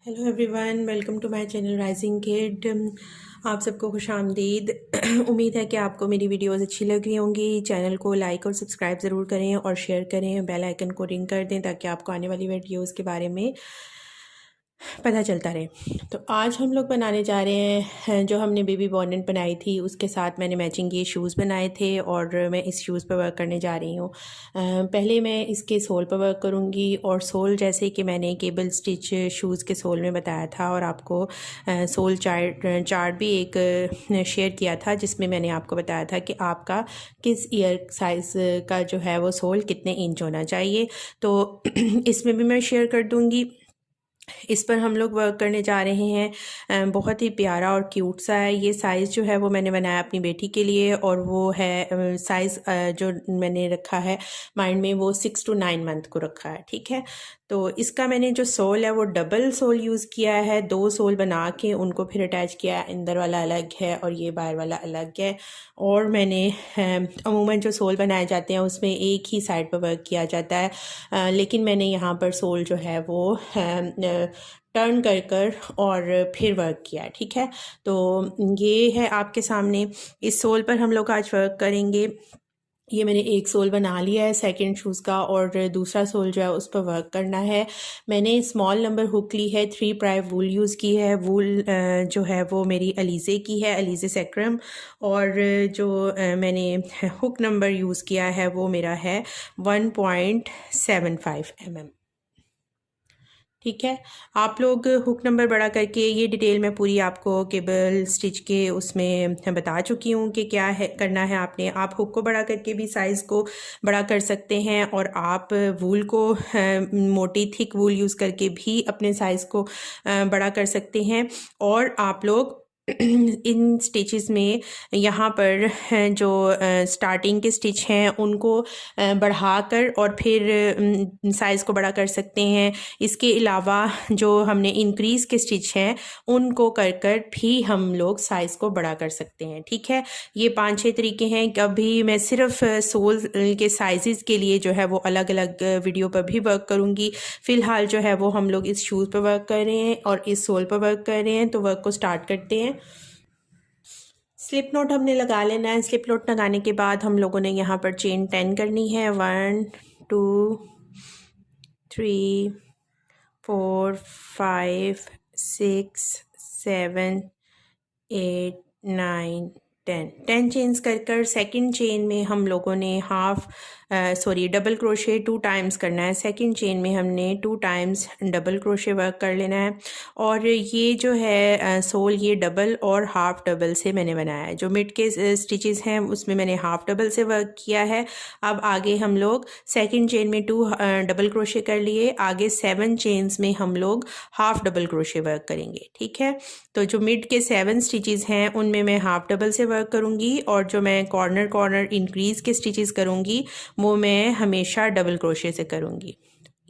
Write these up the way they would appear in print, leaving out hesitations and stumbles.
Hello everyone, welcome to my channel Rising Kid. आप सबको खुश आमदीद। उम्मीद है कि आपको मेरी वीडियोस अच्छी लग रही होंगी। चैनल को लाइक और सब्सक्राइब ज़रूर करें और शेयर करें, बेल आइकन को रिंग कर दें ताकि आपको आने वाली वीडियोस के बारे में पता चलता रहे। तो आज हम लोग बनाने जा रहे हैं जो हमने बेबी बॉन्नेट बनाई थी, उसके साथ मैंने मैचिंग ये शूज़ बनाए थे और मैं इस शूज़ पर वर्क करने जा रही हूँ। पहले मैं इसके सोल पर वर्क करूँगी और सोल जैसे कि मैंने केबल स्टिच शूज़ के सोल में बताया था और आपको सोल चार्ट भी एक शेयर किया था जिसमें मैंने आपको बताया था कि आपका किस ईयर साइज़ का जो है वो सोल कितने इंच होना चाहिए। तो इसमें भी मैं शेयर कर दूँगी। इस पर हम लोग वर्क करने जा रहे हैं। बहुत ही प्यारा और क्यूट सा है। ये साइज़ जो है वो मैंने बनाया अपनी बेटी के लिए और वो है साइज़ जो मैंने रखा है माइंड में वो 6 to 9 मंथ को रखा है। ठीक है, तो इसका मैंने जो सोल है वो डबल सोल यूज़ किया है। 2 सोल बना के उनको फिर अटैच किया है। अंदर वाला अलग है और ये बाहर वाला अलग है। और मैंने अमूमन जो सोल बनाए जाते हैं उसमें एक ही साइड पर वर्क किया जाता है, लेकिन मैंने यहाँ पर सोल जो है वो टर्न कर और फिर वर्क किया है। ठीक है, तो ये है आपके सामने। इस सोल पर हम लोग आज वर्क करेंगे। ये मैंने एक सोल बना लिया है सेकंड शूज़ का और दूसरा सोल जो है उस पर वर्क करना है। मैंने स्मॉल नंबर हुक ली है, 3 प्लाई वूल यूज़ की है। वूल जो है वो मेरी अलीज़े की है, अलीज़े सेक्रम। और जो मैंने हुक नंबर यूज़ किया है वो मेरा है 1.75 mm। ठीक है, आप लोग हुक नंबर बड़ा करके, ये डिटेल मैं पूरी आपको केबल स्टिच के उसमें बता चुकी हूँ कि क्या है करना है आपने। आप हुक को बड़ा करके भी साइज़ को बड़ा कर सकते हैं और आप वूल को मोटी थिक वूल यूज़ करके भी अपने साइज़ को बड़ा कर सकते हैं। और आप लोग इन स्टिचेस में यहाँ पर जो स्टार्टिंग के स्टिच हैं उनको बढ़ाकर और फिर साइज़ को बड़ा कर सकते हैं। इसके अलावा जो हमने इंक्रीज़ के स्टिच हैं उनको कर भी हम लोग साइज़ को बड़ा कर सकते हैं। ठीक है, ये 5-6 तरीके हैं। कभी मैं सिर्फ सोल के साइज़ के लिए जो है वो अलग अलग वीडियो पर भी वर्क करूँगी। फ़िलहाल जो है वो हम लोग इस शूज़ पर वर्क कर रहे हैं और इस सोल पर वर्क कर रहे हैं। तो वर्क को स्टार्ट करते हैं। स्लिप नॉट हमने लगा लेना है। स्लिप नॉट लगाने के बाद हम लोगों ने यहाँ पर चेन 10 करनी है। 1 2 3 4 5 6 7 8 9 10 चेन्स कर सेकंड चेन में हम लोगों ने डबल क्रोशे 2 टाइम्स करना है। सेकंड चेन में हमने 2 टाइम्स डबल क्रोशे वर्क कर लेना है। और ये जो है सोल ये डबल और हाफ डबल से मैंने बनाया है। जो मिड के स्टिचेस हैं उसमें मैंने हाफ डबल से वर्क किया है। अब आगे हम लोग सेकंड चेन में 2 डबल क्रोशे कर लिए। आगे 7 चेन्स में हम लोग हाफ डबल क्रोशे वर्क करेंगे। ठीक है, तो जो मिड के 7 स्टिचेस हैं उनमें मैं हाफ डबल से वर्क करूँगी और जो मैं कॉर्नर इंक्रीज़ के स्टिचेस करूँगी वो मैं हमेशा डबल क्रोशे से करूँगी।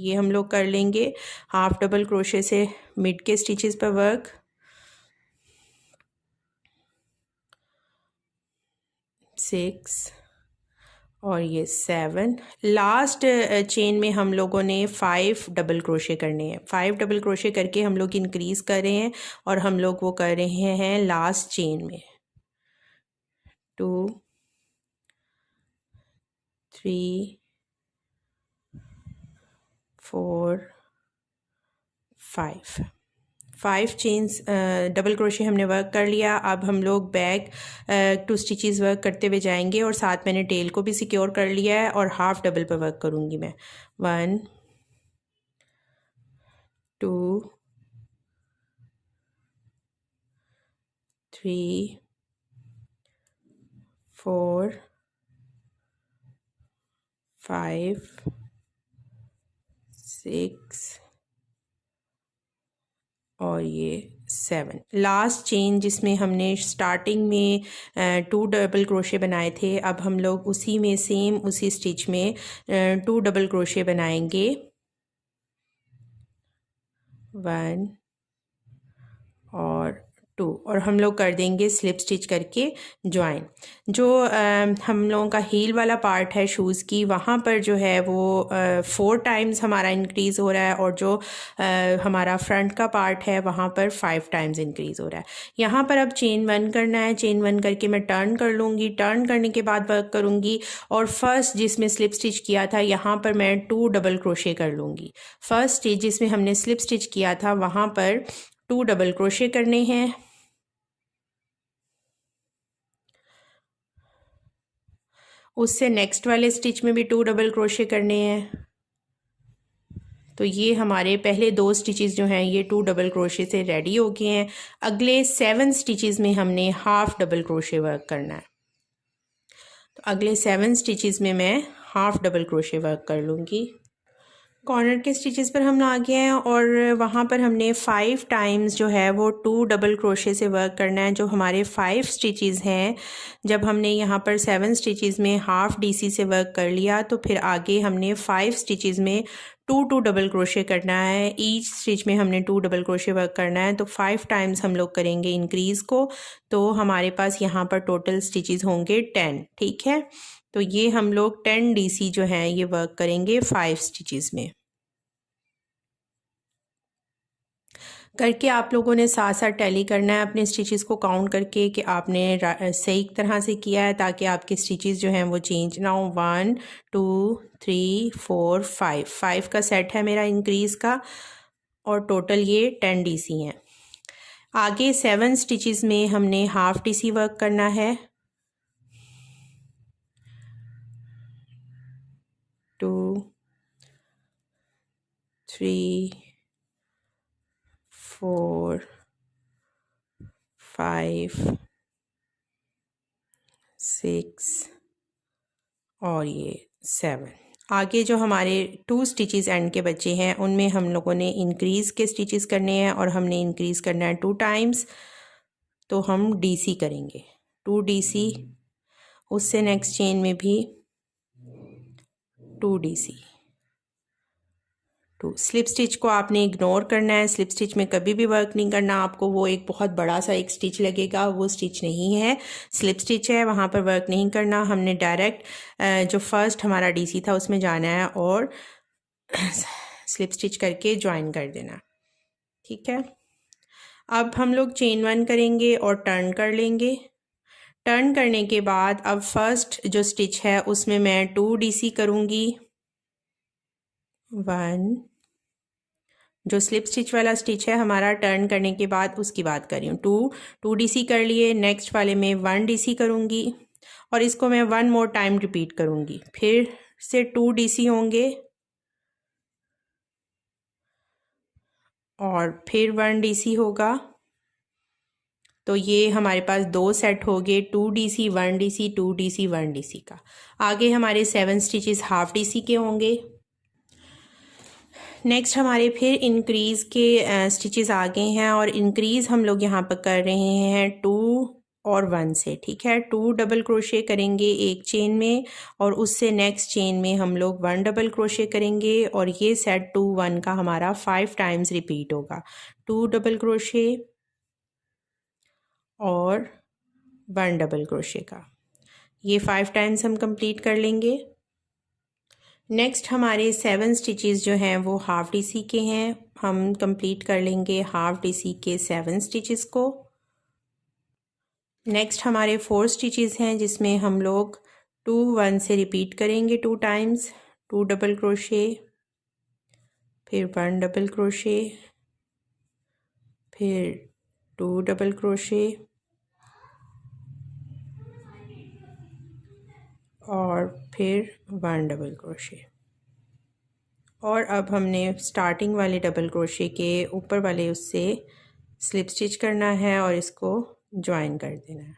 ये हम लोग कर लेंगे हाफ डबल क्रोशे से मिड के स्टिचेस पर वर्क। 6 और ये 7। लास्ट चेन में हम लोगों ने 5 डबल क्रोशे करने हैं। 5 डबल क्रोशे करके हम लोग इंक्रीज़ कर रहे हैं और हम लोग वो कर रहे हैं लास्ट चेन में 2 3 4 5 चेन्स डबल क्रोशे हमने वर्क कर लिया। अब हम लोग बैक 2 स्टिचेस वर्क करते हुए जाएंगे और साथ मैंने टेल को भी सिक्योर कर लिया है और हाफ डबल पर वर्क करूँगी मैं। 1 2 3 4 5 6 और ये 7। लास्ट चेन जिसमें हमने स्टार्टिंग में 2 डबल क्रोशे बनाए थे, अब हम लोग उसी में सेम उसी स्टिच में 2 डबल क्रोशे बनाएंगे। 1 और 2 और हम लोग कर देंगे स्लिप स्टिच करके ज्वाइन। जो हम लोगों का हील वाला पार्ट है शूज़ की, वहाँ पर जो है वो 4 टाइम्स हमारा इंक्रीज़ हो रहा है, और जो हमारा फ्रंट का पार्ट है वहाँ पर 5 टाइम्स इंक्रीज़ हो रहा है। यहाँ पर अब चेन 1 करना है। चेन 1 करके मैं टर्न कर लूँगी। टर्न करने के बाद वर्क करूँगी, और फर्स्ट जिसमें स्लिप स्टिच किया था यहाँ पर मैं 2 डबल क्रोशे कर लूँगी। फर्स्ट स्टिच जिसमें हमने स्लिप स्टिच किया था वहाँ पर 2 डबल क्रोशे करने हैं। उससे नेक्स्ट वाले स्टिच में भी 2 डबल क्रोशे करने हैं। तो ये हमारे पहले 2 स्टिचेस जो हैं ये 2 डबल क्रोशे से रेडी हो गए हैं। अगले 7 स्टिचेस में हमने हाफ डबल क्रोशे वर्क करना है। तो अगले 7 स्टिचेस में मैं हाफ डबल क्रोशे वर्क कर लूँगी। कॉर्नर के स्टिचेस पर हम आ गए हैं, और वहाँ पर हमने 5 टाइम्स जो है वो 2 डबल क्रोशे से वर्क करना है। जो हमारे 5 स्टिचेस हैं, जब हमने यहाँ पर 7 स्टिचेस में हाफ डीसी से वर्क कर लिया, तो फिर आगे हमने 5 स्टिचेस में 2 डबल क्रोशे करना है। ईच स्टिच में हमने 2 डबल क्रोशे वर्क करना है। तो 5 टाइम्स हम लोग करेंगे इंक्रीज़ को, तो हमारे पास यहाँ पर टोटल स्टिचेस होंगे 10। ठीक है, तो ये हम लोग 10 डीसी जो है ये वर्क करेंगे 5 स्टिचेस में। करके आप लोगों ने साथ साथ टैली करना है अपने स्टिचेस को काउंट करके कि आपने सही तरह से किया है, ताकि आपके स्टिचेस जो हैं वो चेंज ना हो। 1 2 3 4 5 का सेट है मेरा इंक्रीज़ का, और टोटल ये 10 डीसी हैं। आगे 7 स्टिचेस में हमने हाफ डीसी वर्क करना है। 2 3 4 5 6 और ये 7। आगे जो हमारे 2 स्टिचेस एंड के बचे हैं उनमें हम लोगों ने इंक्रीज़ के स्टिचेस करने हैं, और हमने इंक्रीज़ करना है 2 टाइम्स। तो हम डीसी करेंगे 2 डीसी। उससे नेक्स्ट चेन में भी 2 डीसी। 2 स्लिप स्टिच को आपने इग्नोर करना है। स्लिप स्टिच में कभी भी वर्क नहीं करना आपको। वो एक बहुत बड़ा सा एक स्टिच लगेगा, वो स्टिच नहीं है, स्लिप स्टिच है, वहाँ पर वर्क नहीं करना। हमने डायरेक्ट जो फर्स्ट हमारा डीसी था उसमें जाना है और स्लिप स्टिच करके ज्वाइन कर देना। ठीक है, अब हम लोग चेन 1 करेंगे और टर्न कर लेंगे। टर्न करने के बाद अब फर्स्ट जो स्टिच है उसमें मैं 2 डीसी करूँगी। 1, जो स्लिप स्टिच वाला स्टिच है हमारा टर्न करने के बाद उसकी बात कर रही हूँ। 2 डीसी कर लिए। नेक्स्ट वाले में 1 डीसी करूँगी, और इसको मैं 1 मोर टाइम रिपीट करूँगी। फिर से 2 डीसी होंगे, और फिर 1 डीसी होगा। तो ये हमारे पास 2 सेट हो गए, 2 डीसी 1 डीसी 2 डीसी 1 डीसी का। आगे हमारे 7 स्टिचेस हाफ डीसी के होंगे। नेक्स्ट हमारे फिर इंक्रीज़ के स्टिचेस आ गए हैं, और इंक्रीज़ हम लोग यहाँ पर कर रहे हैं 2 और 1 से। ठीक है, 2 डबल क्रोशे करेंगे एक चेन में, और उससे नेक्स्ट चेन में हम लोग 1 डबल क्रोशे करेंगे, और ये सेट 2 1 का हमारा 5 टाइम्स रिपीट होगा। 2 डबल क्रोशे और 1 डबल क्रोशे का, ये 5 टाइम्स हम कंप्लीट कर लेंगे। नेक्स्ट हमारे 7 स्टिचेस जो हैं वो हाफ डीसी के हैं। हम कंप्लीट कर लेंगे हाफ डीसी के 7 स्टिचेस को। नेक्स्ट हमारे 4 स्टिचेस हैं जिसमें हम लोग 2 1 से रिपीट करेंगे 2 टाइम्स। 2 डबल क्रोशे, फिर 1 डबल क्रोशे, फिर 2 डबल क्रोशे, और फिर 1 डबल क्रोशे। और अब हमने स्टार्टिंग वाले डबल क्रोशे के ऊपर वाले उससे स्लिप स्टिच करना है और इसको ज्वाइन कर देना है।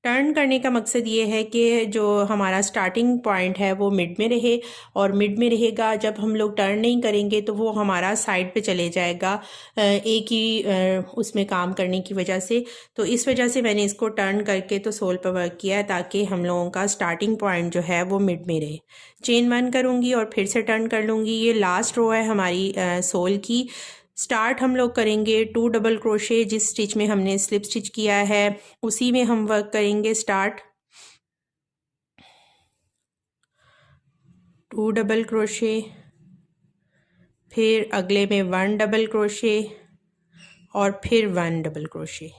टर्न करने का मकसद ये है कि जो हमारा स्टार्टिंग पॉइंट है वो मिड में रहे, और मिड में रहेगा। जब हम लोग टर्न नहीं करेंगे तो वो हमारा साइड पे चले जाएगा एक ही उसमें काम करने की वजह से। तो इस वजह से मैंने इसको टर्न करके तो सोल पर वर्क किया है, ताकि हम लोगों का स्टार्टिंग पॉइंट जो है वो मिड में रहे। चेन 1 करूँगी और फिर से टर्न कर लूँगी। ये लास्ट रो है हमारी सोल की। स्टार्ट हम लोग करेंगे 2 डबल क्रोशे, जिस स्टिच में हमने स्लिप स्टिच किया है उसी में हम वर्क करेंगे। स्टार्ट 2 डबल क्रोशे, फिर अगले में 1 डबल क्रोशे और फिर 1 डबल क्रोशे।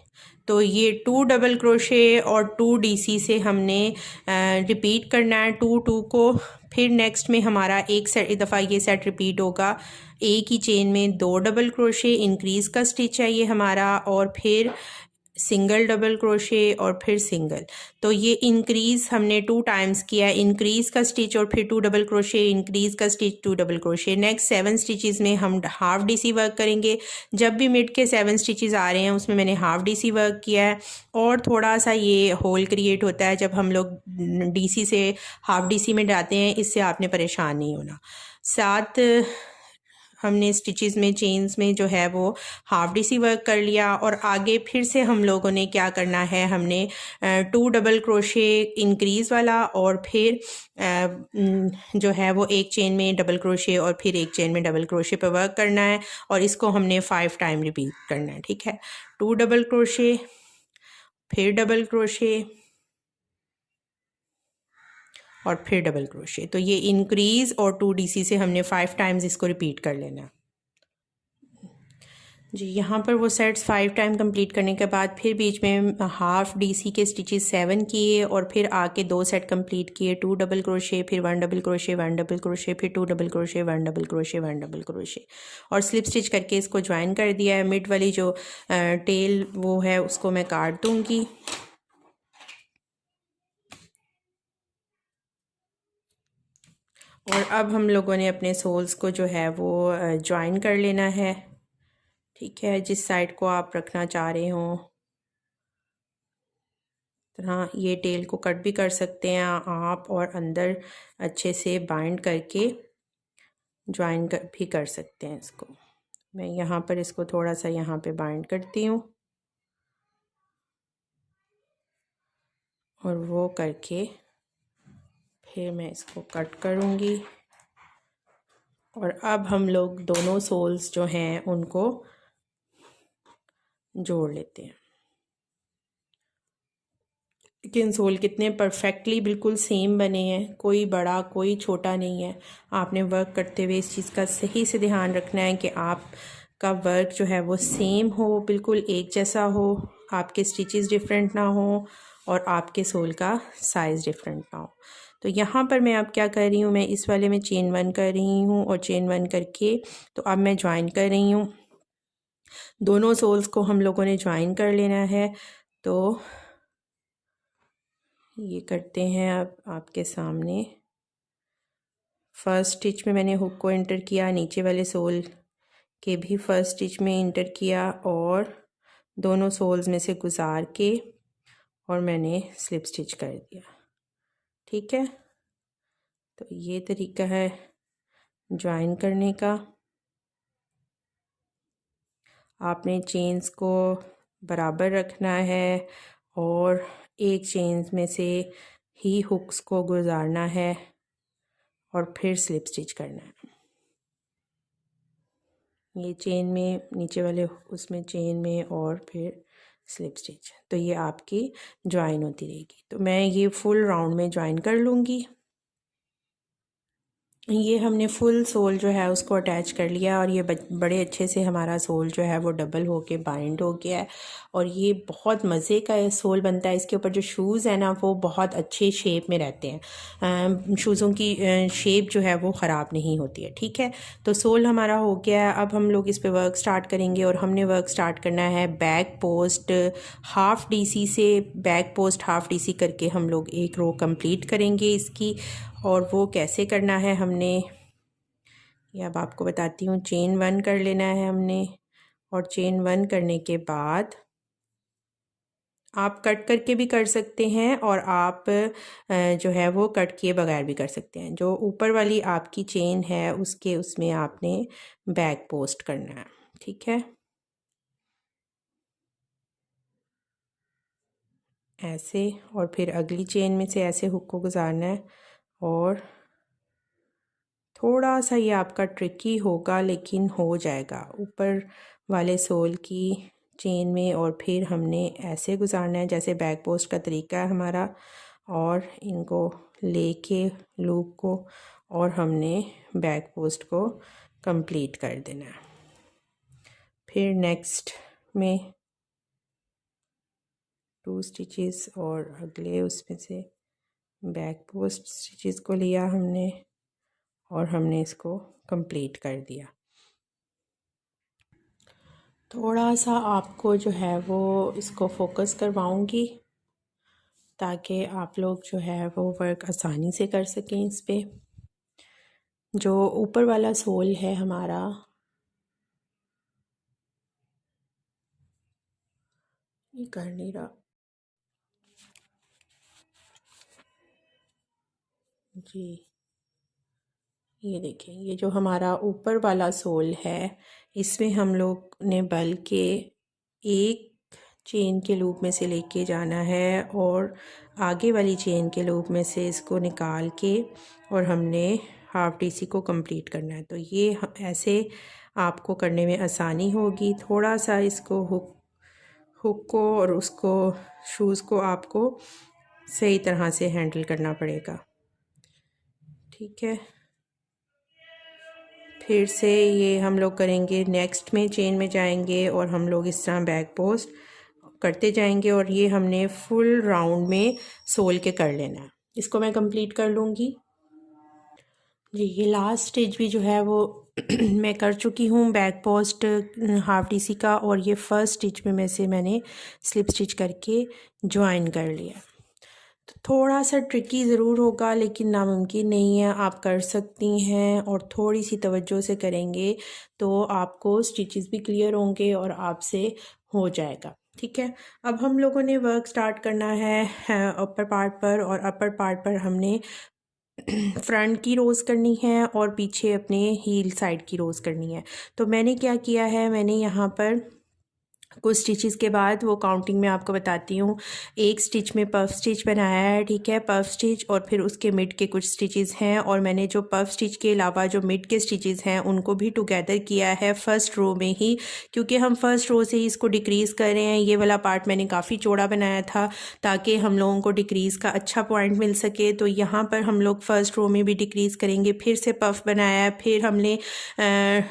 तो ये 2 डबल क्रोशे और 2 डीसी से हमने रिपीट करना है 2 2 को। फिर नेक्स्ट में हमारा एक दफ़ा ये सेट रिपीट होगा। एक ही चेन में 2 डबल क्रोशे, इंक्रीज़ का स्टिच है ये हमारा, और फिर सिंगल डबल क्रोशे और फिर सिंगल। तो ये इंक्रीज़ हमने 2 टाइम्स किया है, इंक्रीज़ का स्टिच और फिर 2 डबल क्रोशे, इंक्रीज़ का stitch, 2 double crochet. Next 7 stitches में हम हाफ डीसी वर्क करेंगे। जब भी मिड के 7 स्टिचेस आ रहे हैं उसमें मैंने हाफ डीसी वर्क किया है, और थोड़ा सा ये होल क्रिएट होता है जब हम लोग डीसी से हाफ डीसी में जाते हैं, इससे आपने परेशान नहीं होना। 7 हमने स्टिचेस में, चेन्स में जो है वो हाफ डीसी वर्क कर लिया, और आगे फिर से हम लोगों ने क्या करना है, हमने 2 डबल क्रोशे इंक्रीज़ वाला और फिर जो है वो एक चेन में डबल क्रोशे और फिर एक चेन में डबल क्रोशे पर वर्क करना है, और इसको हमने 5 टाइम रिपीट करना है। ठीक है, 2 डबल क्रोशे, फिर डबल क्रोशे और फिर डबल क्रोशे। तो ये इंक्रीज़ और 2 डीसी से हमने 5 टाइम्स इसको रिपीट कर लेना। जी, यहाँ पर वो सेट्स 5 टाइम कंप्लीट करने के बाद फिर बीच में हाफ डीसी के स्टिचेस 7 किए, और फिर आके 2 सेट कंप्लीट किए, 2 डबल क्रोशे, फिर 1 डबल क्रोशे, 1 डबल क्रोशे, फिर 2 double crochet, 1 double crochet, 1 double crochet, और स्लिप स्टिच करके इसको ज्वाइन कर दिया है। मिड वाली जो टेल वो है उसको मैं काट दूँगी। और अब हम लोगों ने अपने सोल्स को जो है वो ज्वाइन कर लेना है। ठीक है, जिस साइड को आप रखना चाह रहे हो तरह ये टेल को कट भी कर सकते हैं आप, और अंदर अच्छे से बाइंड करके ज्वाइन भी कर सकते हैं इसको। मैं यहाँ पर इसको थोड़ा सा यहाँ पे बाइंड करती हूँ, और वो करके फिर मैं इसको कट करूँगी। और अब हम लोग दोनों सोल्स जो हैं उनको जोड़ लेते हैं। लेकिन सोल कितने परफेक्टली बिल्कुल सेम बने हैं, कोई बड़ा कोई छोटा नहीं है। आपने वर्क करते हुए इस चीज़ का सही से ध्यान रखना है कि आपका वर्क जो है वो सेम हो, बिल्कुल एक जैसा हो, आपके स्टिचेस डिफरेंट ना हो, और आपके सोल का साइज़ डिफरेंट ना हो। तो यहाँ पर मैं अब क्या कर रही हूँ, मैं इस वाले में चेन 1 कर रही हूँ, और चेन 1 करके तो अब मैं ज्वाइन कर रही हूँ। दोनों सोल्स को हम लोगों ने ज्वाइन कर लेना है। तो ये करते हैं अब आपके सामने। फर्स्ट स्टिच में मैंने हुक को एंटर किया, नीचे वाले सोल के भी फर्स्ट स्टिच में एंटर किया, और दोनों सोल्स में से गुजार के और मैंने स्लिप स्टिच कर दिया। ठीक है, तो ये तरीका है ज्वाइन करने का। आपने चेन्स को बराबर रखना है, और एक चेन्स में से ही हुक्स को गुजारना है, और फिर स्लिप स्टिच करना है। ये चेन में, नीचे वाले उसमें चेन में, और फिर स्लिप स्टिच। तो ये आपकी ज्वाइन होती रहेगी। तो मैं ये फुल राउंड में ज्वाइन कर लूँगी। ये हमने फुल सोल जो है उसको अटैच कर लिया, और ये बड़े अच्छे से हमारा सोल जो है वो डबल होके बाइंड हो गया है, और ये बहुत मज़े का ये सोल बनता है। इसके ऊपर जो शूज़ है ना वो बहुत अच्छे शेप में रहते हैं, शूज़ों की शेप जो है वो ख़राब नहीं होती है। ठीक है, तो सोल हमारा हो गया है। अब हम लोग इस पर वर्क स्टार्ट करेंगे, और हमने वर्क स्टार्ट करना है बैक पोस्ट हाफ डीसी से। बैक पोस्ट हाफ डीसी करके हम लोग एक रो कंप्लीट करेंगे इसकी, और वो कैसे करना है हमने ये अब आपको बताती हूँ। चेन 1 कर लेना है हमने, और चेन 1 करने के बाद आप कट करके भी कर सकते हैं, और आप जो है वो कट किए बगैर भी कर सकते हैं। जो ऊपर वाली आपकी चेन है उसके उसमें आपने बैक पोस्ट करना है। ठीक है, ऐसे, और फिर अगली चेन में से ऐसे हुक को गुजारना है, और थोड़ा सा ये आपका ट्रिकी होगा लेकिन हो जाएगा। ऊपर वाले सोल की चेन में और फिर हमने ऐसे गुजारना है जैसे बैक पोस्ट का तरीका है हमारा, और इनको लेके लूप को और हमने बैक पोस्ट को कंप्लीट कर देना है। फिर नेक्स्ट में 2 स्टिचेस और अगले उसमें से बैक पोस्ट स्टिचेस को लिया हमने और हमने इसको कंप्लीट कर दिया। थोड़ा सा आपको जो है वो इसको फोकस करवाऊंगी ताकि आप लोग जो है वो वर्क आसानी से कर सकें। इस पे जो ऊपर वाला सोल है हमारा, ये कर नहीं रहा जी, ये देखें, ये जो हमारा ऊपर वाला सोल है इसमें हम लोग ने बल के एक चेन के लूप में से लेके जाना है और आगे वाली चेन के लूप में से इसको निकाल के और हमने हाफ टीसी को कंप्लीट करना है। तो ये ऐसे आपको करने में आसानी होगी। थोड़ा सा इसको हुक को और उसको शूज़ को आपको सही तरह से हैंडल करना पड़ेगा, ठीक है। फिर से ये हम लोग करेंगे, नेक्स्ट में चेन में जाएंगे और हम लोग इस तरह बैक पोस्ट करते जाएंगे और ये हमने फुल राउंड में सोल के कर लेना है। इसको मैं कंप्लीट कर लूँगी जी। ये लास्ट स्टेज भी जो है वो मैं कर चुकी हूँ बैक पोस्ट हाफ टीसी का, और ये फर्स्ट स्टिच में से मैंने स्लिप स्टिच करके ज्वाइन कर लिया। तो थोड़ा सा ट्रिकी ज़रूर होगा लेकिन नामुमकिन नहीं है, आप कर सकती हैं और थोड़ी सी तवज्जो से करेंगे तो आपको स्टिचेस भी क्लियर होंगे और आपसे हो जाएगा, ठीक है। अब हम लोगों ने वर्क स्टार्ट करना है अपर पार्ट पर, और अपर पार्ट पर हमने फ्रंट की रोज़ करनी है और पीछे अपने हील साइड की रोज़ करनी है। तो मैंने क्या किया है, मैंने यहाँ पर कुछ स्टिचेस के बाद वो काउंटिंग में आपको बताती हूँ। एक स्टिच में पफ स्टिच बनाया है, ठीक है, पफ स्टिच, और फिर उसके मिड के कुछ स्टिचेस हैं, और मैंने जो पफ स्टिच के अलावा जो मिड के स्टिचेस हैं उनको भी टुगेदर किया है फर्स्ट रो में ही, क्योंकि हम फर्स्ट रो से ही इसको डिक्रीज़ कर रहे हैं। ये वाला पार्ट मैंने काफ़ी चौड़ा बनाया था ताकि हम लोगों को डिक्रीज़ का अच्छा पॉइंट मिल सके। तो यहाँ पर हम लोग फर्स्ट रो में भी डिक्रीज़ करेंगे, फिर से पफ बनाया है, फिर हमने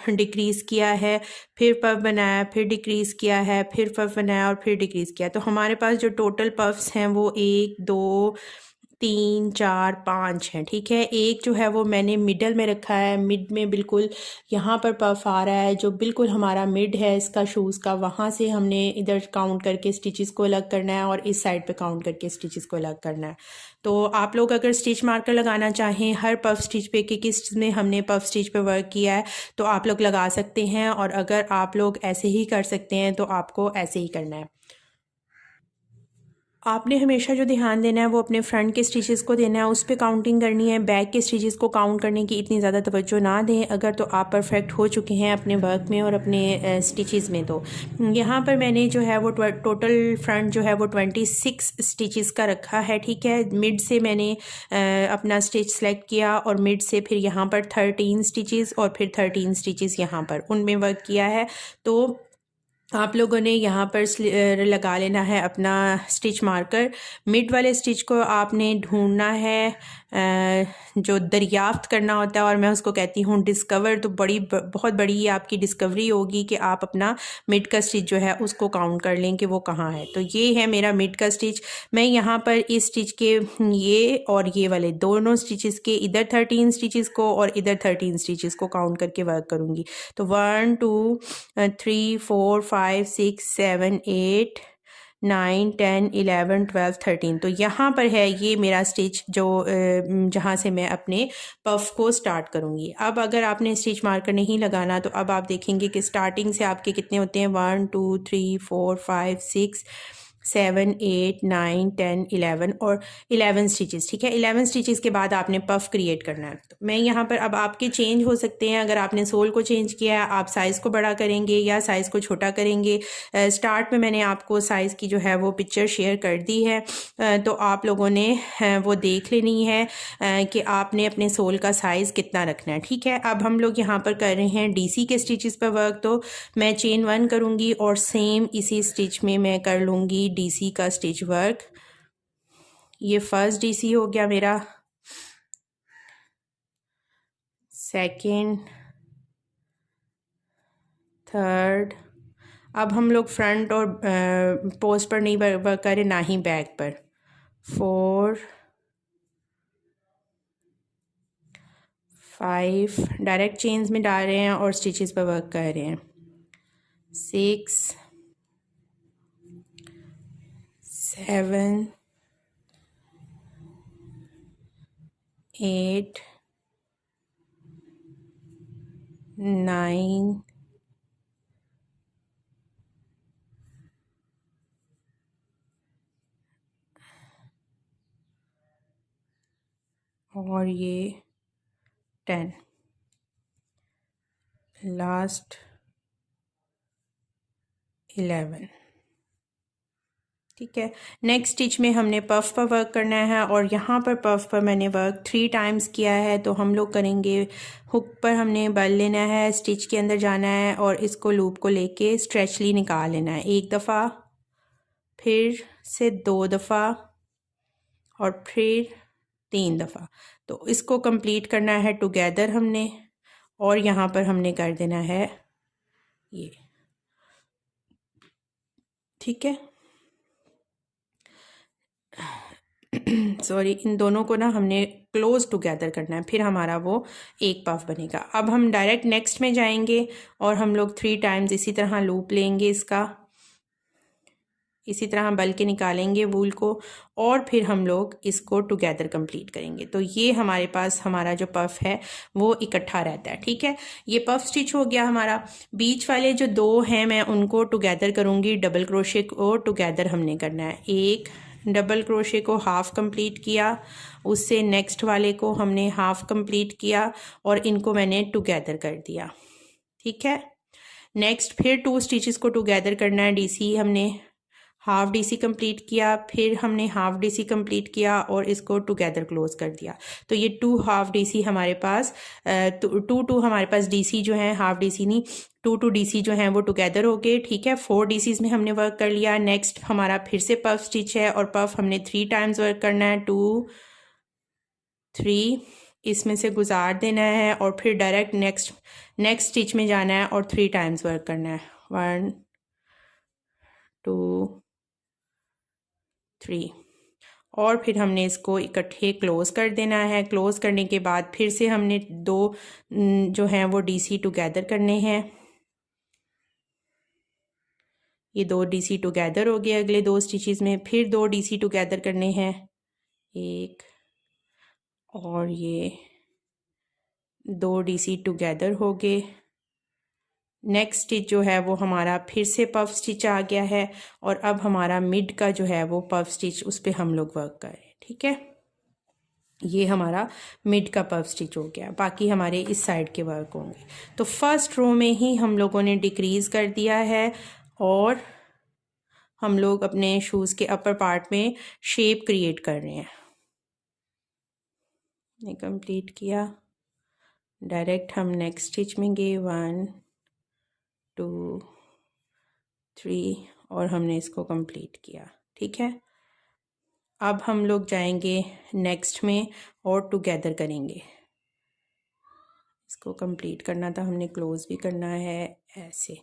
डिक्रीज़ किया है, फिर पफ बनाया, फिर डिक्रीज़ किया है, फिर पफ बनाया और फिर डिक्रीज़ किया। तो हमारे पास जो टोटल पफ्स हैं वो 1 2 3 4 5 हैं, ठीक है। एक जो है वो मैंने मिडल में रखा है, मिड में बिल्कुल यहाँ पर पफ आ रहा है, जो बिल्कुल हमारा मिड है इसका शूज़ का, वहाँ से हमने इधर काउंट करके स्टिचेस को अलग करना है और इस साइड पे काउंट करके स्टिचेस को अलग करना है। तो आप लोग अगर स्टिच मार्कर लगाना चाहें हर पफ स्टिच पे कि किस में हमने पफ स्टिच पे वर्क किया है तो आप लोग लगा सकते हैं, और अगर आप लोग ऐसे ही कर सकते हैं तो आपको ऐसे ही करना है। आपने हमेशा जो ध्यान देना है वो अपने फ्रंट के स्टिचेस को देना है, उस पर काउंटिंग करनी है। बैक के स्टिचेस को काउंट करने की इतनी ज़्यादा तवज्जो ना दें अगर तो आप परफेक्ट हो चुके हैं अपने वर्क में और अपने स्टिचेस में। तो यहाँ पर मैंने जो है वो टोटल फ्रंट जो है वो 26 स्टिचेस का रखा है, ठीक है। मिड से मैंने अपना स्टिच सेलेक्ट किया और मिड से फिर यहाँ पर 13 स्टिचेस और फिर 13 स्टिचेस यहाँ पर उनमें वर्क किया है। तो आप लोगों ने यहाँ पर लगा लेना है अपना स्टिच मार्कर। मिड वाले स्टिच को आपने ढूंढना है, जो दरियाफ्त करना होता है, और मैं उसको कहती हूँ डिस्कवर। तो बहुत बड़ी आपकी डिस्कवरी होगी कि आप अपना मिड का स्टिच जो है उसको काउंट कर लें कि वो कहाँ है। तो ये है मेरा मिड का स्टिच। मैं यहाँ पर इस स्टिच के ये और ये वाले दोनों स्टिचेस के इधर 13 स्टिचेस को और इधर 13 स्टिचेस को काउंट करके वर्क करूँगी। तो 1 2 3 4 5 6 7 8 9 10 11 12 13। तो यहाँ पर है ये मेरा स्टिच जो जहाँ से मैं अपने पफ को स्टार्ट करूँगी। अब अगर आपने स्टिच मार्कर नहीं लगाना तो अब आप देखेंगे कि स्टार्टिंग से आपके कितने होते हैं, 1 2 3 4 5 6 7 8 9 10 11 और 11 स्टिचेस। ठीक है, 11 स्टिचेस के बाद आपने पफ क्रिएट करना है। तो मैं यहाँ पर, अब आपके चेंज हो सकते हैं, अगर आपने सोल को चेंज किया है आप साइज़ को बड़ा करेंगे या साइज़ को छोटा करेंगे। स्टार्ट में मैंने आपको साइज़ की जो है वो पिक्चर शेयर कर दी है, तो आप लोगों ने वो देख लेनी है कि आपने अपने सोल का साइज़ कितना रखना है। ठीक है, अब हम लोग यहाँ पर कर रहे हैं डीसी के स्टिचेस पर वर्क। तो मैं चेन 1 करूँगी और सेम इसी स्टिच में मैं कर लूँगी डीसी का स्टिच वर्क। ये फर्स्ट डीसी हो गया मेरा, सेकंड, थर्ड। अब हम लोग फ्रंट और पोस्ट पर नहीं वर्क करें, ना ही बैक पर। 4 5 डायरेक्ट चेन्स में डाल रहे हैं और स्टिचेस पर वर्क कर रहे हैं। 6 7 8 9 और ये 10, लास्ट 11। ठीक है, नेक्स्ट स्टिच में हमने पफ पर वर्क करना है और यहाँ पर पफ पर मैंने वर्क 3 टाइम्स किया है। तो हम लोग करेंगे, हुक पर हमने बल लेना है, स्टिच के अंदर जाना है और इसको लूप को लेके स्ट्रेचली निकाल लेना है। 1 दफ़ा, फिर से 2 दफ़ा और फिर 3 दफ़ा। तो इसको कंप्लीट करना है टुगेदर हमने, और यहाँ पर हमने कर देना है ये। ठीक है, सॉरी, इन दोनों को ना हमने क्लोज टुगेदर करना है, फिर हमारा वो एक पफ बनेगा। अब हम डायरेक्ट नेक्स्ट में जाएंगे और हम लोग 3 टाइम्स इसी तरह लूप लेंगे इसका, इसी तरह बल के निकालेंगे वूल को और फिर हम लोग इसको टुगेदर कंप्लीट करेंगे। तो ये हमारे पास हमारा जो पफ है वो इकट्ठा रहता है। ठीक है, ये पफ स्टिच हो गया हमारा। बीच वाले जो 2 हैं मैं उनको टुगेदर करूँगी, डबल क्रोशे को टुगेदर हमने करना है। एक डबल क्रोशे को हाफ कंप्लीट किया, उससे नेक्स्ट वाले को हमने हाफ कंप्लीट किया और इनको मैंने टुगेदर कर दिया। ठीक है, नेक्स्ट फिर 2 स्टिचेस को टुगेदर करना है। डीसी हमने हाफ डीसी कंप्लीट किया, फिर हमने हाफ डीसी कंप्लीट किया और इसको टुगेदर क्लोज कर दिया। तो ये 2 हाफ डीसी हमारे पास, 2 हमारे पास डीसी जो है, हाफ डीसी नहीं, 2 डीसी जो हैं वो टुगेदर हो गए। ठीक है, 4 डीसीज में हमने वर्क कर लिया। नेक्स्ट हमारा फिर से पफ स्टिच है और पफ हमने 3 टाइम्स वर्क करना है। 2 3 इसमें से गुजार देना है और फिर डायरेक्ट नेक्स्ट स्टिच में जाना है और 3 टाइम्स वर्क करना है। 1 2 3 और फिर हमने इसको इकट्ठे क्लोज कर देना है। क्लोज करने के बाद फिर से हमने 2 जो हैं वो डीसी टुगेदर करने हैं। ये 2 डीसी टुगेदर हो गए अगले 2 स्टिचेस में, फिर 2 डीसी टुगेदर करने हैं, एक और ये 2 डीसी टुगेदर हो गए। नेक्स्ट स्टिच जो है वो हमारा फिर से पफ स्टिच आ गया है और अब हमारा मिड का जो है वो पफ स्टिच, उस पर हम लोग वर्क करें। ठीक है, ये हमारा मिड का पफ स्टिच हो गया, बाकी हमारे इस साइड के वर्क होंगे। तो फर्स्ट रो में ही हम लोगों ने डिक्रीज कर दिया है और हम लोग अपने शूज़ के अपर पार्ट में शेप क्रिएट कर रहे हैं। ने कंप्लीट किया, डायरेक्ट हम नेक्स्ट स्टिच में गए, 1 2 3 और हमने इसको कंप्लीट किया। ठीक है, अब हम लोग जाएंगे नेक्स्ट में और टुगेदर करेंगे। इसको कंप्लीट करना था हमने, क्लोज भी करना है ऐसे,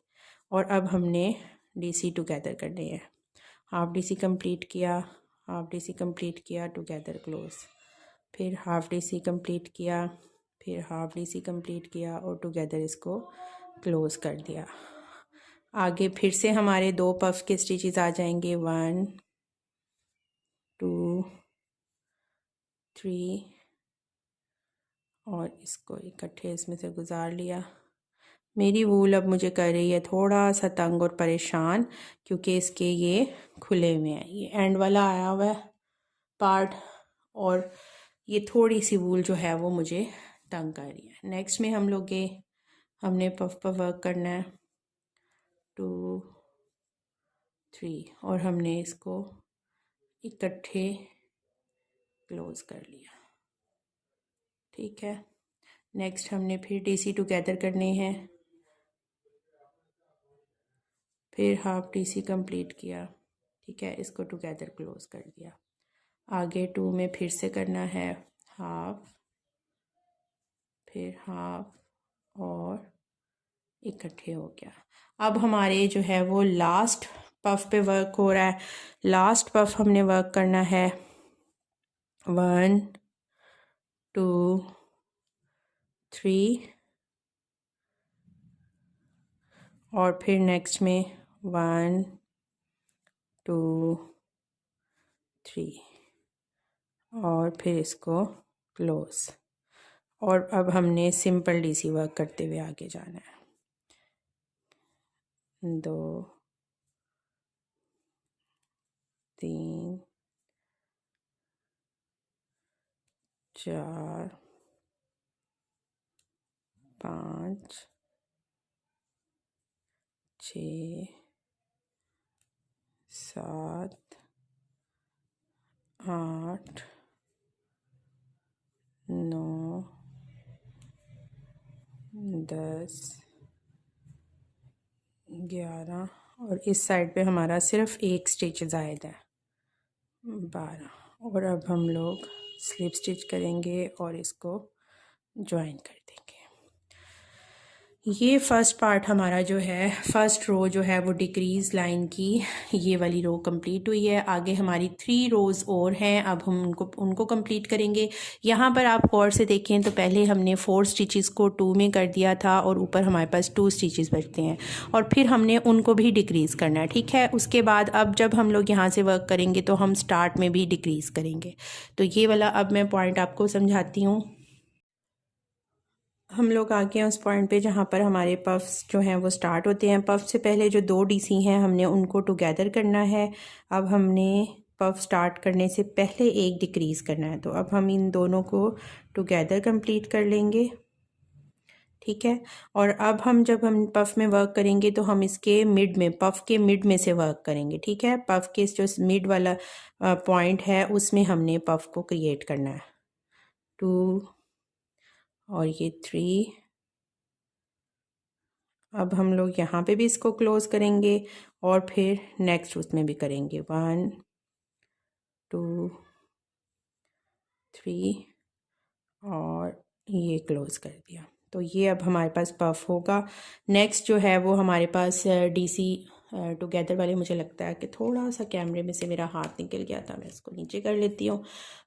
और अब हमने डीसी टुगेदर करने हैं। हाफ डीसी कंप्लीट किया, हाफ डीसी कंप्लीट किया, टुगेदर क्लोज, फिर हाफ डीसी कंप्लीट किया, फिर हाफ डीसी कंप्लीट किया और टुगेदर इसको क्लोज कर दिया। आगे फिर से हमारे 2 पफ के स्टिचेस आ जाएंगे, 1 2 3 और इसको इकट्ठे इसमें से गुजार लिया। मेरी वूल अब मुझे कर रही है थोड़ा सा तंग और परेशान, क्योंकि इसके ये खुले हुए हैं, ये एंड वाला आया हुआ है पार्ट, और ये थोड़ी सी वूल जो है वो मुझे तंग कर रही है। नेक्स्ट में हम लोग ये हमने पफ पर वर्क करना है 2 3, और हमने इसको इकट्ठे क्लोज कर लिया। ठीक है, नेक्स्ट हमने फिर डीसी टुगेदर करने हैं, फिर हाफ डीसी कंप्लीट किया। ठीक है, इसको टुगेदर क्लोज कर दिया। आगे 2 में फिर से करना है हाफ, फिर हाफ और इकट्ठे हो गया। अब हमारे जो है वो लास्ट पफ पे वर्क हो रहा है। लास्ट पफ हमने वर्क करना है 1 2 3, और फिर नेक्स्ट में 1 2 3, और फिर इसको क्लोज। और अब हमने सिंपल डीसी वर्क करते हुए आगे जाना है। 2 3 4 5 6 7 8 9 10 11, और इस साइड पे हमारा सिर्फ एक स्टिच जायद है 12। और अब हम लोग स्लिप स्टिच करेंगे और इसको ज्वाइन कर देंगे। ये फर्स्ट पार्ट हमारा जो है, फर्स्ट रो जो है वो डिक्रीज लाइन की ये वाली रो कंप्लीट हुई है। आगे हमारी 3 रोज़ और हैं, अब हम उनको कंप्लीट करेंगे। यहाँ पर आप गौर से देखें तो पहले हमने 4 स्टिचेस को 2 में कर दिया था, और ऊपर हमारे पास 2 स्टिचेस बचते हैं, और फिर हमने उनको भी डिक्रीज़ करना है। ठीक है, उसके बाद अब जब हम लोग यहाँ से वर्क करेंगे तो हम स्टार्ट में भी डिक्रीज़ करेंगे। तो ये वाला अब मैं पॉइंट आपको समझाती हूँ। हम लोग आ गए हैं उस पॉइंट पे जहाँ पर हमारे पफ्स जो हैं वो स्टार्ट होते हैं। पफ से पहले जो 2 डीसी हैं हमने उनको टुगेदर करना है। अब हमने पफ स्टार्ट करने से पहले एक डिक्रीज़ करना है, तो अब हम इन दोनों को टुगेदर कंप्लीट कर लेंगे। ठीक है, और अब जब हम पफ में वर्क करेंगे तो हम इसके मिड में, पफ के मिड में से वर्क करेंगे। ठीक है, पफ के जो मिड वाला पॉइंट है उसमें हमने पफ को क्रिएट करना है। 2 और ये 3। अब हम लोग यहाँ पे भी इसको क्लोज करेंगे, और फिर नेक्स्ट उसमें भी करेंगे 1 2 3, और ये क्लोज कर दिया। तो ये अब हमारे पास पफ होगा। नेक्स्ट जो है वो हमारे पास डीसी टुगेदर वाले, मुझे लगता है कि थोड़ा सा कैमरे में से मेरा हाथ निकल गया था, मैं इसको नीचे कर लेती हूँ।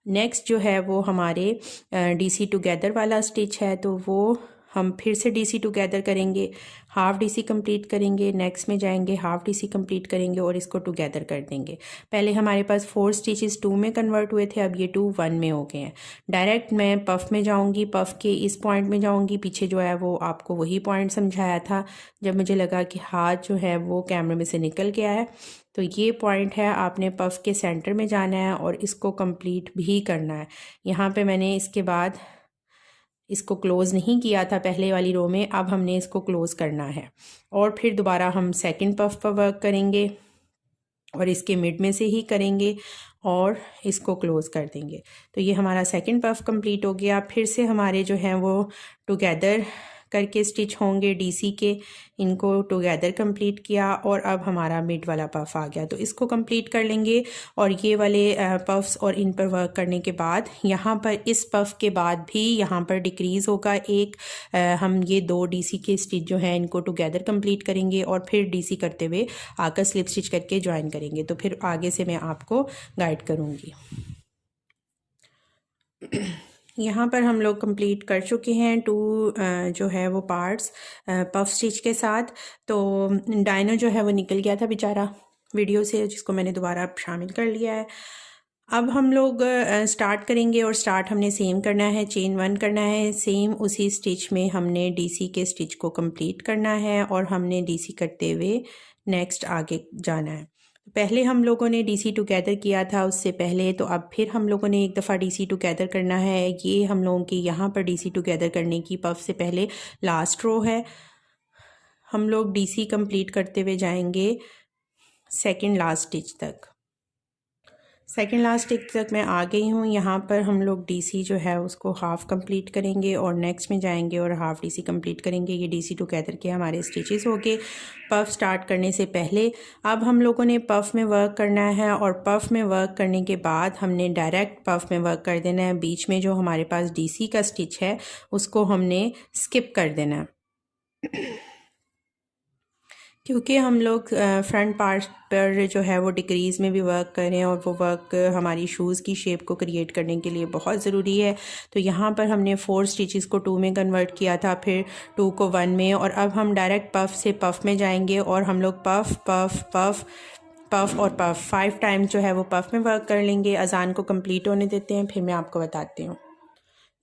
नेक्स्ट जो है वो हमारे डीसी टुगेदर वाला स्टिच है, तो वो हम फिर से डीसी टुगेदर करेंगे, हाफ डीसी कंप्लीट करेंगे, नेक्स्ट में जाएंगे हाफ डीसी कंप्लीट करेंगे और इसको टुगेदर कर देंगे। पहले हमारे पास 4 स्टिचेस 2 में कन्वर्ट हुए थे, अब ये 2 1 में हो गए हैं। डायरेक्ट मैं पफ में जाऊंगी, पफ के इस पॉइंट में जाऊंगी। पीछे जो है वो आपको वही पॉइंट समझाया था जब मुझे लगा कि हाथ जो है वो कैमरे में से निकल गया है। तो ये पॉइंट है, आपने पफ के सेंटर में जाना है और इसको कंप्लीट भी करना है। यहाँ पे मैंने इसके बाद इसको क्लोज़ नहीं किया था पहले वाली रो में, अब हमने इसको क्लोज़ करना है, और फिर दोबारा हम सेकंड पफ पर वर्क करेंगे और इसके मिड में से ही करेंगे और इसको क्लोज़ कर देंगे। तो ये हमारा सेकंड पफ कंप्लीट हो गया। फिर से हमारे जो हैं वो टुगेदर करके स्टिच होंगे डीसी के, इनको टुगेदर कंप्लीट किया, और अब हमारा मिड वाला पफ आ गया, तो इसको कंप्लीट कर लेंगे। और ये वाले पफ्स और इन पर वर्क करने के बाद यहाँ पर इस पफ के बाद भी यहाँ पर डिक्रीज़ होगा एक, हम ये 2 डीसी के स्टिच जो हैं इनको टुगेदर कंप्लीट करेंगे और फिर डीसी करते हुए आकर स्लिप स्टिच करके ज्वाइन करेंगे। तो फिर आगे से मैं आपको गाइड करूँगी। यहाँ पर हम लोग कंप्लीट कर चुके हैं 2 जो है वो पार्ट्स पफ स्टिच के साथ। तो डायनो जो है वो निकल गया था बेचारा वीडियो से, जिसको मैंने दोबारा शामिल कर लिया है। अब हम लोग स्टार्ट करेंगे और स्टार्ट हमने सेम करना है, चेन 1 करना है। सेम उसी स्टिच में हमने डीसी के स्टिच को कंप्लीट करना है और हमने डीसी करते हुए नेक्स्ट आगे जाना है। पहले हम लोगों ने डीसी टुगेदर किया था उससे पहले, तो अब फिर हम लोगों ने एक दफ़ा डीसी टुगेदर करना है। ये हम लोगों की यहाँ पर डीसी टुगेदर करने की पफ से पहले लास्ट रो है। हम लोग डीसी कंप्लीट करते हुए जाएंगे सेकंड लास्ट स्टिच तक। सेकंड लास्ट स्टिच तक मैं आ गई हूँ। यहाँ पर हम लोग डीसी जो है उसको हाफ़ कंप्लीट करेंगे और नेक्स्ट में जाएंगे और हाफ़ डीसी कंप्लीट करेंगे। ये डीसी टुगेदर के हमारे स्टिचेस हो गए पफ स्टार्ट करने से पहले। अब हम लोगों ने पफ में वर्क करना है और पफ में वर्क करने के बाद हमने डायरेक्ट पफ में वर्क कर देना है। बीच में जो हमारे पास डीसी का स्टिच है उसको हमने स्किप कर देना है, क्योंकि हम लोग फ्रंट पार्ट पर जो है वो डिक्रीज़ में भी वर्क करें और वो वर्क हमारी शूज़ की शेप को क्रिएट करने के लिए बहुत ज़रूरी है। तो यहाँ पर हमने 4 स्टिचेस को 2 में कन्वर्ट किया था, फिर 2 को 1 में, और अब हम डायरेक्ट पफ से पफ में जाएंगे और हम लोग पफ पफ पफ पफ और पफ 5 टाइम्स जो है वो पफ में वर्क कर लेंगे। अजान को कंप्लीट होने देते हैं, फिर मैं आपको बताती हूँ।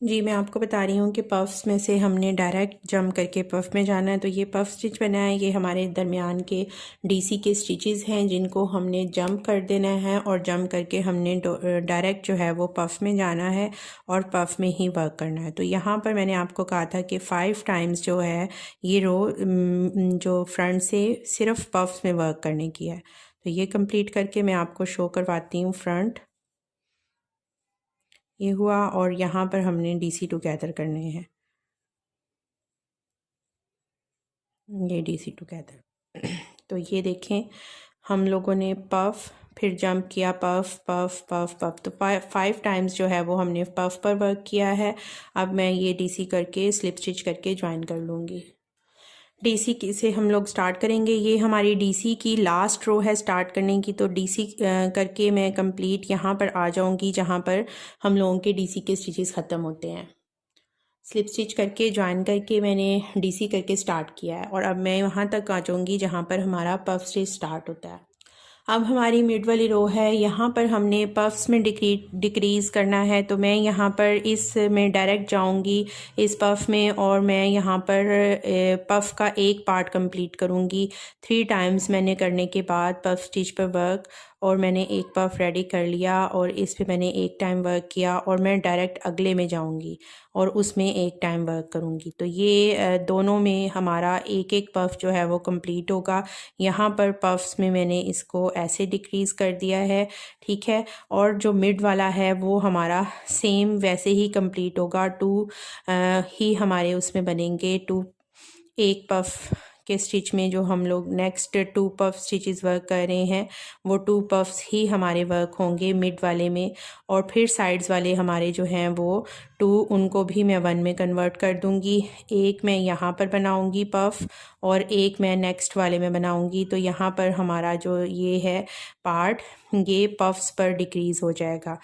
जी, मैं आपको बता रही हूँ कि पफ्स में से हमने डायरेक्ट जंप करके पफ में जाना है। तो ये पफ स्टिच बना है, ये हमारे दरमियान के डीसी के स्टिचेस हैं जिनको हमने जंप कर देना है और जंप करके हमने डायरेक्ट जो है वो पफ में जाना है और पफ में ही वर्क करना है। तो यहाँ पर मैंने आपको कहा था कि 5 टाइम्स जो है ये रो जो फ्रंट से सिर्फ पफ्स में वर्क करने की है। तो ये कंप्लीट करके मैं आपको शो करवाती हूँ फ्रंट। ये हुआ और यहाँ पर हमने डीसी टुगेदर करने हैं, ये डीसी टुगेदर। तो ये देखें हम लोगों ने पफ फिर जंप किया, पफ पफ पफ पफ, तो 5 टाइम्स जो है वो हमने पफ पर वर्क किया है। अब मैं ये डीसी करके स्लिप स्टिच करके ज्वाइन कर लूँगी। डीसी से हम लोग स्टार्ट करेंगे। ये हमारी डीसी की लास्ट रो है स्टार्ट करने की। तो डीसी करके मैं कंप्लीट यहाँ पर आ जाऊँगी जहाँ पर हम लोगों के डीसी के स्टिचेस ख़त्म होते हैं। स्लिप स्टिच करके ज्वाइन करके मैंने डीसी करके स्टार्ट किया है और अब मैं वहाँ तक आ जाऊँगी जहाँ पर हमारा पफ स्टिच स्टार्ट होता है। अब हमारी मिड वाली रो है, यहाँ पर हमने पफ्स में डिक्रीज़ करना है। तो मैं यहाँ पर इस में डायरेक्ट जाऊँगी इस पफ में और मैं यहाँ पर पफ का एक पार्ट कंप्लीट करूँगी। 3 टाइम्स मैंने करने के बाद पफ स्टिच पर वर्क और मैंने एक पफ रेडी कर लिया और इस पे मैंने एक टाइम वर्क किया और मैं डायरेक्ट अगले में जाऊंगी और उसमें एक टाइम वर्क करूंगी। तो ये दोनों में हमारा एक एक पफ जो है वो कंप्लीट होगा। यहाँ पर पफ्स में मैंने इसको ऐसे डिक्रीज़ कर दिया है, ठीक है। और जो मिड वाला है वो हमारा सेम वैसे ही कंप्लीट होगा। 2 ही हमारे उसमें बनेंगे। 2 एक पफ के स्टिच में जो हम लोग नेक्स्ट 2 पफ स्टिचेस वर्क कर रहे हैं वो 2 पफ्स ही हमारे वर्क होंगे मिड वाले में। और फिर साइड्स वाले हमारे जो हैं वो 2 उनको भी मैं 1 में कन्वर्ट कर दूंगी। एक मैं यहाँ पर बनाऊंगी पफ और एक मैं नेक्स्ट वाले में बनाऊंगी। तो यहाँ पर हमारा जो ये है पार्ट ये पफ्स पर डिक्रीज़ हो जाएगा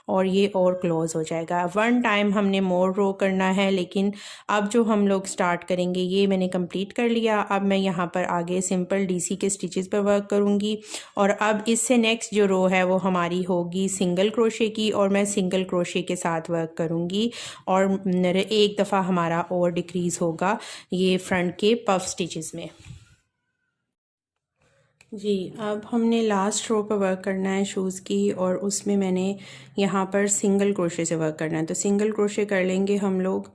और ये और क्लोज हो जाएगा। 1 टाइम हमने मोर रो करना है, लेकिन अब जो हम लोग स्टार्ट करेंगे ये मैंने कंप्लीट कर लिया। अब मैं यहाँ पर आगे सिंपल डीसी के स्टिचेस पर वर्क करूँगी और अब इससे नेक्स्ट जो रो है वो हमारी होगी सिंगल क्रोशे की और मैं सिंगल क्रोशे के साथ वर्क करूँगी और एक दफ़ा हमारा और डिक्रीज़ होगा ये फ्रंट के पफ स्टिचेस में। जी, अब हमने लास्ट रो पर वर्क करना है शूज़ की और उसमें मैंने यहाँ पर सिंगल क्रोशे से वर्क करना है। तो सिंगल क्रोशे कर लेंगे हम लोग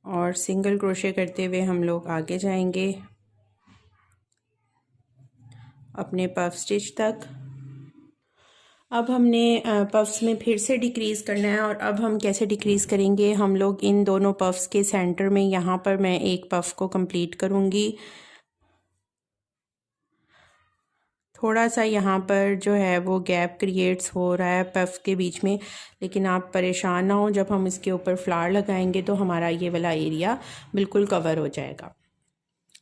और सिंगल क्रोशे करते हुए हम लोग आगे जाएंगे अपने पफ स्टिच तक। अब हमने पफ्स में फिर से डिक्रीज़ करना है और अब हम कैसे डिक्रीज़ करेंगे, हम लोग इन दोनों पफ्स के सेंटर में यहाँ पर मैं एक पफ को कंप्लीट करूँगी। थोड़ा सा यहाँ पर जो है वो गैप क्रिएट्स हो रहा है पफ के बीच में, लेकिन आप परेशान ना हो, जब हम इसके ऊपर फ्लावर लगाएंगे तो हमारा ये वाला एरिया बिल्कुल कवर हो जाएगा।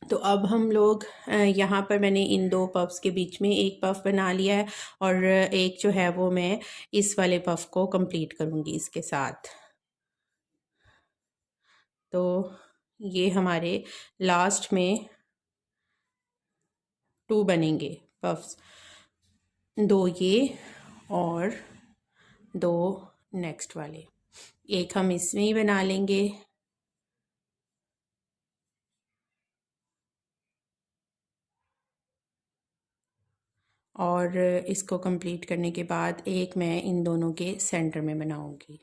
तो अब हम लोग यहाँ पर मैंने इन 2 पफ्स के बीच में एक पफ बना लिया है और एक जो है वो मैं इस वाले पफ को कंप्लीट करूँगी इसके साथ। तो ये हमारे लास्ट में 2 बनेंगे पफ्स। दो ये और दो नेक्स्ट वाले, एक हम इसमें ही बना लेंगे। और इसको कंप्लीट करने के बाद एक मैं इन दोनों के सेंटर में बनाऊंगी।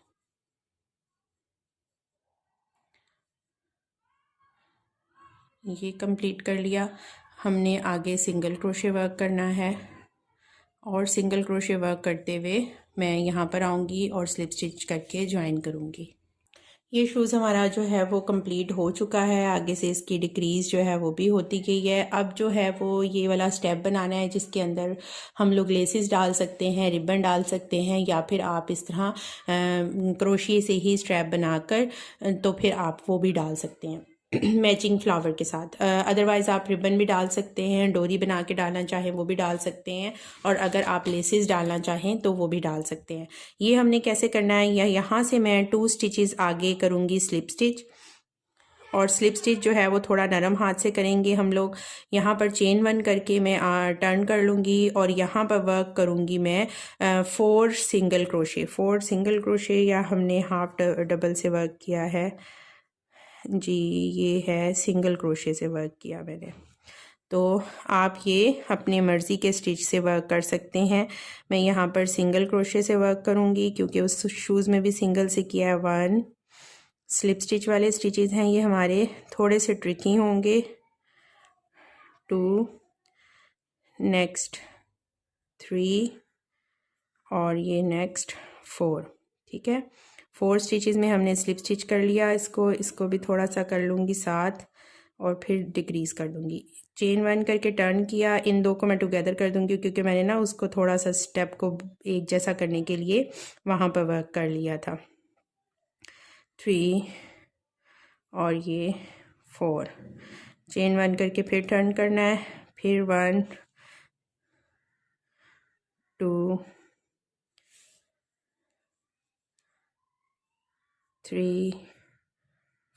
ये कंप्लीट कर लिया हमने। आगे सिंगल क्रोशे वर्क करना है और सिंगल क्रोशे वर्क करते हुए मैं यहाँ पर आऊँगी और स्लिप स्टिच करके ज्वाइन करूँगी। ये शूज़ हमारा जो है वो कंप्लीट हो चुका है। आगे से इसकी डिक्रीज़ जो है वो भी होती गई है। अब जो है वो ये वाला स्टेप बनाना है जिसके अंदर हम लोग लेसेस डाल सकते हैं, रिबन डाल सकते हैं, या फिर आप इस तरह क्रोशिए से ही स्ट्रैप बनाकर तो फिर आप वो भी डाल सकते हैं मैचिंग फ्लावर के साथ। अदरवाइज़ आप रिबन भी डाल सकते हैं, डोरी बना के डालना चाहें वो भी डाल सकते हैं, और अगर आप लेसेस डालना चाहें तो वो भी डाल सकते हैं। ये हमने कैसे करना है, या यहाँ से मैं 2 स्टिचेस आगे करूँगी स्लिप स्टिच, और स्लिप स्टिच जो है वो थोड़ा नरम हाथ से करेंगे हम लोग। यहाँ पर चेन 1 करके मैं टर्न कर लूँगी और यहाँ पर वर्क करूँगी मैं 4 सिंगल क्रोशे। 4 सिंगल क्रोशे या हमने हाफ डबल से वर्क किया है जी, ये है सिंगल क्रोशे से वर्क किया मैंने। तो आप ये अपने मर्ज़ी के स्टिच से वर्क कर सकते हैं। मैं यहाँ पर सिंगल क्रोशे से वर्क करूँगी क्योंकि उस शूज़ में भी सिंगल से किया है। 1 स्लिप स्टिच वाले स्टिचेस हैं ये हमारे, थोड़े से ट्रिकी होंगे। 2 नेक्स्ट 3 और ये नेक्स्ट 4। ठीक है, 4 स्टिचेस में हमने स्लिप स्टिच कर लिया। इसको भी थोड़ा सा कर लूँगी 7 और फिर डिक्रीज़ कर दूँगी। चेन 1 करके टर्न किया। इन दो को मैं टुगेदर कर दूँगी क्योंकि मैंने ना उसको थोड़ा सा स्टेप को एक जैसा करने के लिए वहाँ पर वर्क कर लिया था। 3 और ये 4, चेन 1 करके फिर टर्न करना है, फिर 1 2 3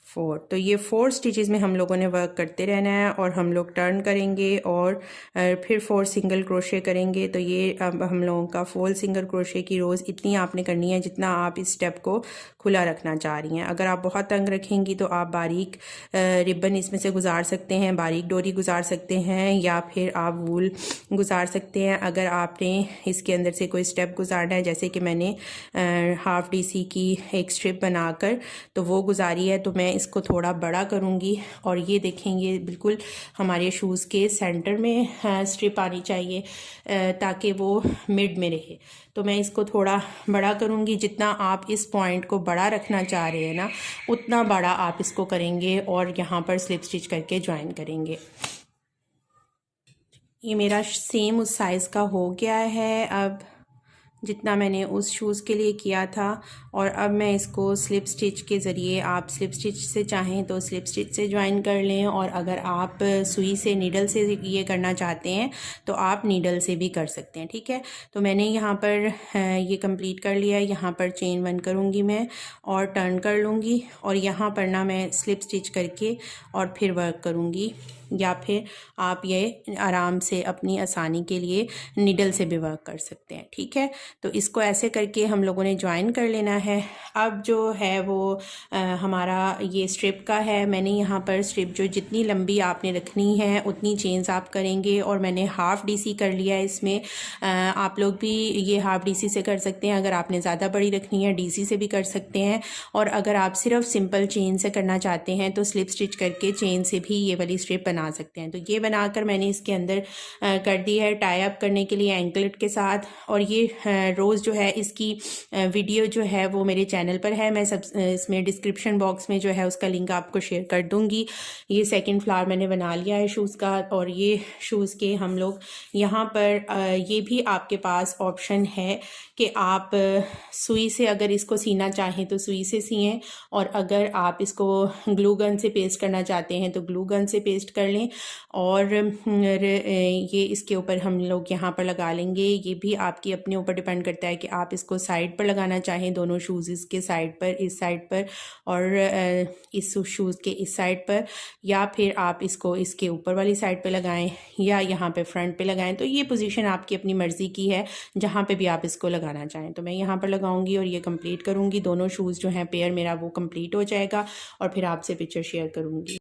4। तो ये 4 स्टिचेस में हम लोगों ने वर्क करते रहना है और हम लोग टर्न करेंगे और फिर 4 सिंगल क्रोशे करेंगे। तो ये अब हम लोगों का 4 सिंगल क्रोशे की रोज़ इतनी आपने करनी है जितना आप इस स्टेप को खुला रखना चाह रही हैं। अगर आप बहुत तंग रखेंगी तो आप बारीक रिबन इसमें से गुजार सकते हैं, बारीक डोरी गुजार सकते हैं, या फिर आप वूल गुजार सकते हैं। अगर आपने इसके अंदर से कोई स्टेप गुजारना है, जैसे कि मैंने हाफ DC की एक स्ट्रिप बनाकर तो वो गुजारी है, तो मैं इसको थोड़ा बड़ा करूँगी। और ये देखेंगे बिल्कुल हमारे शूज़ के सेंटर में स्ट्रिप आनी चाहिए ताकि वो मिड में रहे। तो मैं इसको थोड़ा बड़ा करूँगी। जितना आप इस पॉइंट को बड़ा रखना चाह रहे हैं ना, उतना बड़ा आप इसको करेंगे और यहाँ पर स्लिप स्टिच करके ज्वाइन करेंगे। ये मेरा सेम उस साइज़ का हो गया है अब जितना मैंने उस शूज़ के लिए किया था। और अब मैं इसको स्लिप स्टिच के ज़रिए, आप स्लिप स्टिच से चाहें तो स्लिप स्टिच से ज्वाइन कर लें, और अगर आप सुई से नीडल से ये करना चाहते हैं तो आप नीडल से भी कर सकते हैं। ठीक है, तो मैंने यहाँ पर ये कंप्लीट कर लिया है। यहाँ पर चेन 1 करूँगी मैं और टर्न कर लूँगी, और यहाँ पर ना मैं स्लिप स्टिच करके और फिर वर्क करूँगी, या फिर आप ये आराम से अपनी आसानी के लिए नीडल से भी वर्क कर सकते हैं। ठीक है, तो इसको ऐसे करके हम लोगों ने ज्वाइन कर लेना है। अब जो है वो हमारा ये स्ट्रिप का है। मैंने यहाँ पर स्ट्रिप जो जितनी लंबी आपने रखनी है उतनी चेन्स आप करेंगे, और मैंने हाफ DC कर लिया है इसमें। आप लोग भी ये हाफ DC से कर सकते हैं। अगर आपने ज़्यादा बड़ी रखनी है DC से भी कर सकते हैं, और अगर आप सिर्फ सिंपल चेन से करना चाहते हैं तो स्लिप स्टिच करके चेन से भी ये वाली स्ट्रिप बना सकते हैं। तो ये बनाकर मैंने इसके अंदर कर दी है टाई अप करने के लिए एंकलेट के साथ। और ये रोज़ जो है इसकी वीडियो जो है वो मेरे चैनल पर है। मैं सब इसमें डिस्क्रिप्शन बॉक्स में जो है उसका लिंक आपको शेयर कर दूंगी। ये सेकंड फ्लावर मैंने बना लिया है शूज़ का। और ये शूज़ के हम लोग यहाँ पर ये भी आपके पास ऑप्शन है कि आप सुई से अगर इसको सीना चाहें तो सुई से सिएं, और अगर आप इसको ग्लू गन से पेस्ट करना चाहते हैं तो ग्लू गन से पेस्ट कर लें। और ये इसके ऊपर हम लोग यहाँ पर लगा लेंगे। ये भी आपकी अपने ऊपर डिपेंड करता है कि आप इसको साइड पर लगाना चाहें, दोनों शूज़ इसके साइड पर, इस साइड पर और इस शूज़ के इस साइड पर, या फिर आप इसको इसके ऊपर वाली साइड पे लगाएं या यहाँ पे फ्रंट पे लगाएं। तो ये पोजीशन आपकी अपनी मर्ज़ी की है, जहाँ पे भी आप इसको लगाना चाहें। तो मैं यहाँ पर लगाऊंगी और ये कंप्लीट करूँगी। दोनों शूज़ जो हैं पेयर मेरा वो कंप्लीट हो जाएगा और फिर आपसे पिक्चर शेयर करूँगी।